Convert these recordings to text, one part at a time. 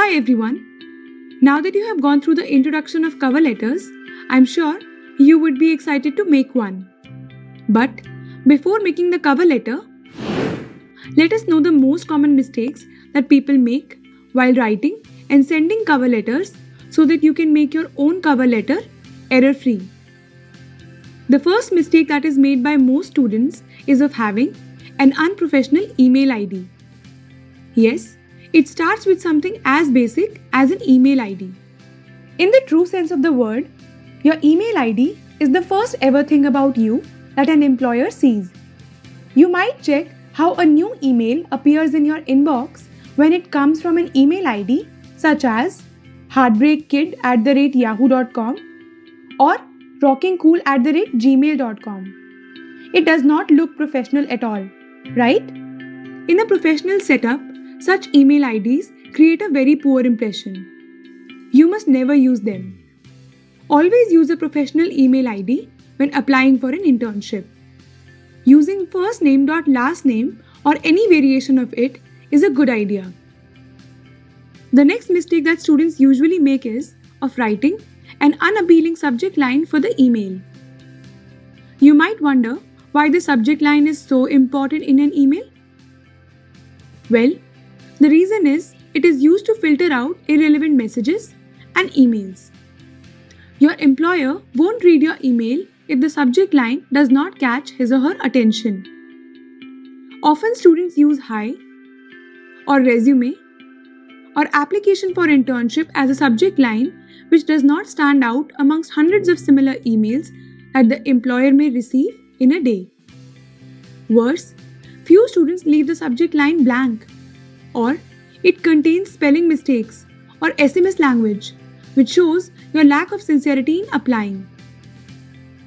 Hi everyone. Now that you have gone through the introduction of cover letters, I'm sure you would be excited to make one. But before making the cover letter, let us know the most common mistakes that people make while writing and sending cover letters so that you can make your own cover letter error-free. The first mistake that is made by most students is of having an unprofessional email ID. Yes, it starts with something as basic as an email ID. In the true sense of the word, your email ID is the first ever thing about you that an employer sees. You might check how a new email appears in your inbox when it comes from an email ID such as heartbreakkid@yahoo.com or rockingcool@gmail.com. It does not look professional at all, right? In a professional setup, such email IDs create a very poor impression. You must never use them. Always use a professional email ID when applying for an internship. Using first name dot last name or any variation of it is a good idea. The next mistake that students usually make is of writing an unappealing subject line for the email. You might wonder why the subject line is so important in an email. Well, the reason is it is used to filter out irrelevant messages and emails. Your employer won't read your email if the subject line does not catch his or her attention. Often students use hi or resume or application for internship as a subject line which does not stand out amongst hundreds of similar emails that the employer may receive in a day. Worse, few students leave the subject line blank, or it contains spelling mistakes or SMS language, which shows your lack of sincerity in applying.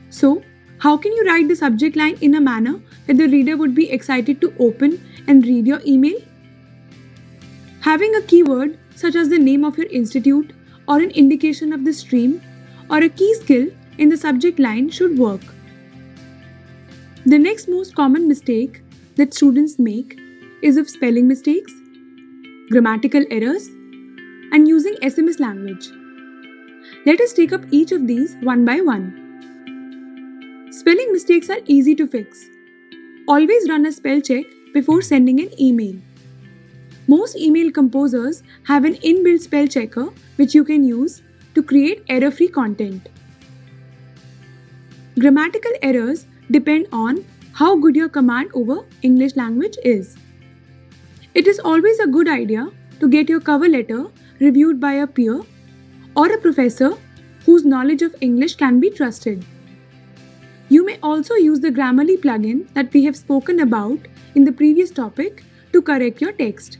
So, how can you write the subject line in a manner that the reader would be excited to open and read your email? Having a keyword such as the name of your institute or an indication of the stream or a key skill in the subject line should work. The next most common mistake that students make is of spelling mistakes, grammatical errors, and using SMS language. Let us take up each of these one by one. Spelling mistakes are easy to fix. Always run a spell check before sending an email. Most email composers have an inbuilt spell checker which you can use to create error-free content. Grammatical errors depend on how good your command over English language is. It is always a good idea to get your cover letter reviewed by a peer or a professor whose knowledge of English can be trusted. You may also use the Grammarly plugin that we have spoken about in the previous topic to correct your text.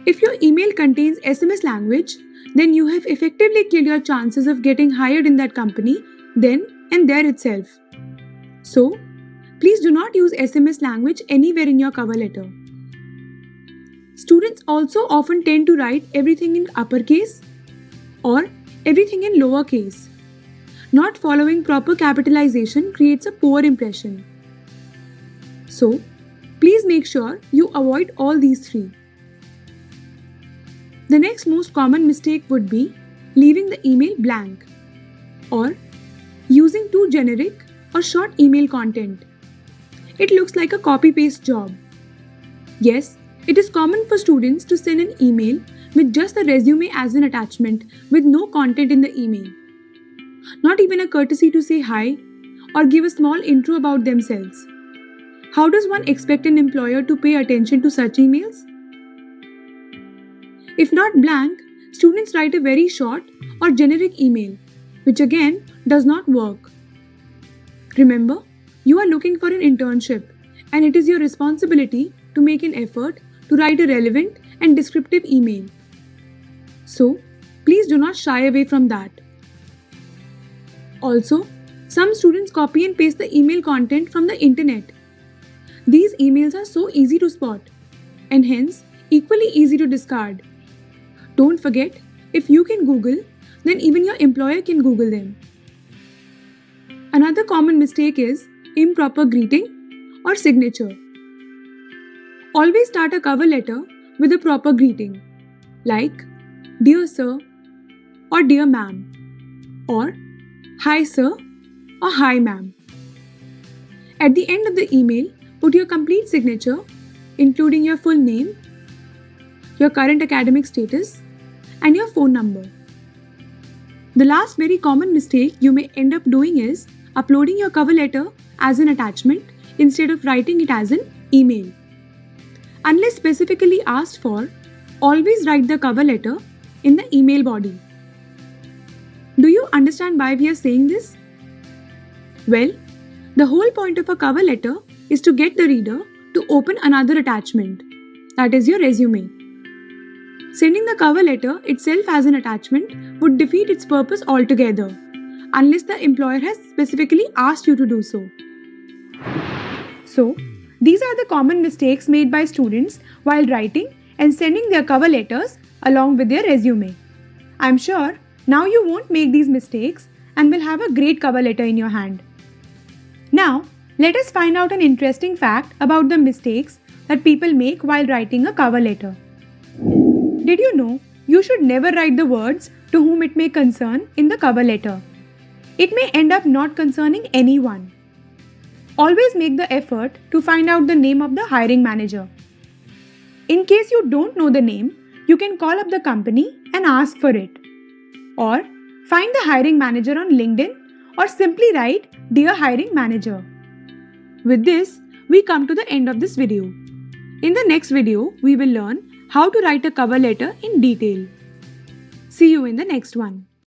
If your email contains SMS language, then you have effectively killed your chances of getting hired in that company then and there itself. So, please do not use SMS language anywhere in your cover letter. Students also often tend to write everything in uppercase or everything in lowercase. Not following proper capitalization creates a poor impression. So, please make sure you avoid all these three. The next most common mistake would be leaving the email blank or using too generic or short email content. It looks like a copy-paste job. Yes, it is common for students to send an email with just the resume as an attachment with no content in the email. Not even a courtesy to say hi or give a small intro about themselves. How does one expect an employer to pay attention to such emails? If not blank, students write a very short or generic email, which again does not work. Remember, you are looking for an internship and it is your responsibility to make an effort to write a relevant and descriptive email. So, please do not shy away from that. Also, some students copy and paste the email content from the internet. These emails are so easy to spot and hence equally easy to discard. Don't forget, if you can Google, then even your employer can Google them. Another common mistake is improper greeting or signature. Always start a cover letter with a proper greeting. like Dear Sir or Dear Ma'am, or Hi Sir or Hi Ma'am. At the end of the email, put your complete signature, including your full name, your current academic status, and your phone number. The last very common mistake you may end up doing is uploading your cover letter as an attachment instead of writing it as an email. Unless specifically asked for, always write the cover letter in the email body. Do you understand why we are saying this? Well, the whole point of a cover letter is to get the reader to open another attachment, that is your resume. Sending the cover letter itself as an attachment would defeat its purpose altogether, unless the employer has specifically asked you to do so. So, these are the common mistakes made by students while writing and sending their cover letters along with their resume. I'm sure now you won't make these mistakes and will have a great cover letter in your hand. Now, let us find out an interesting fact about the mistakes that people make while writing a cover letter. Did you know you should never write the words to whom it may concern in the cover letter? It may end up not concerning anyone. Always make the effort to find out the name of the hiring manager. In case you don't know the name, you can call up the company and ask for it. Or find the hiring manager on LinkedIn or simply write Dear Hiring Manager. With this, we come to the end of this video. In the next video, we will learn how to write a cover letter in detail. See you in the next one.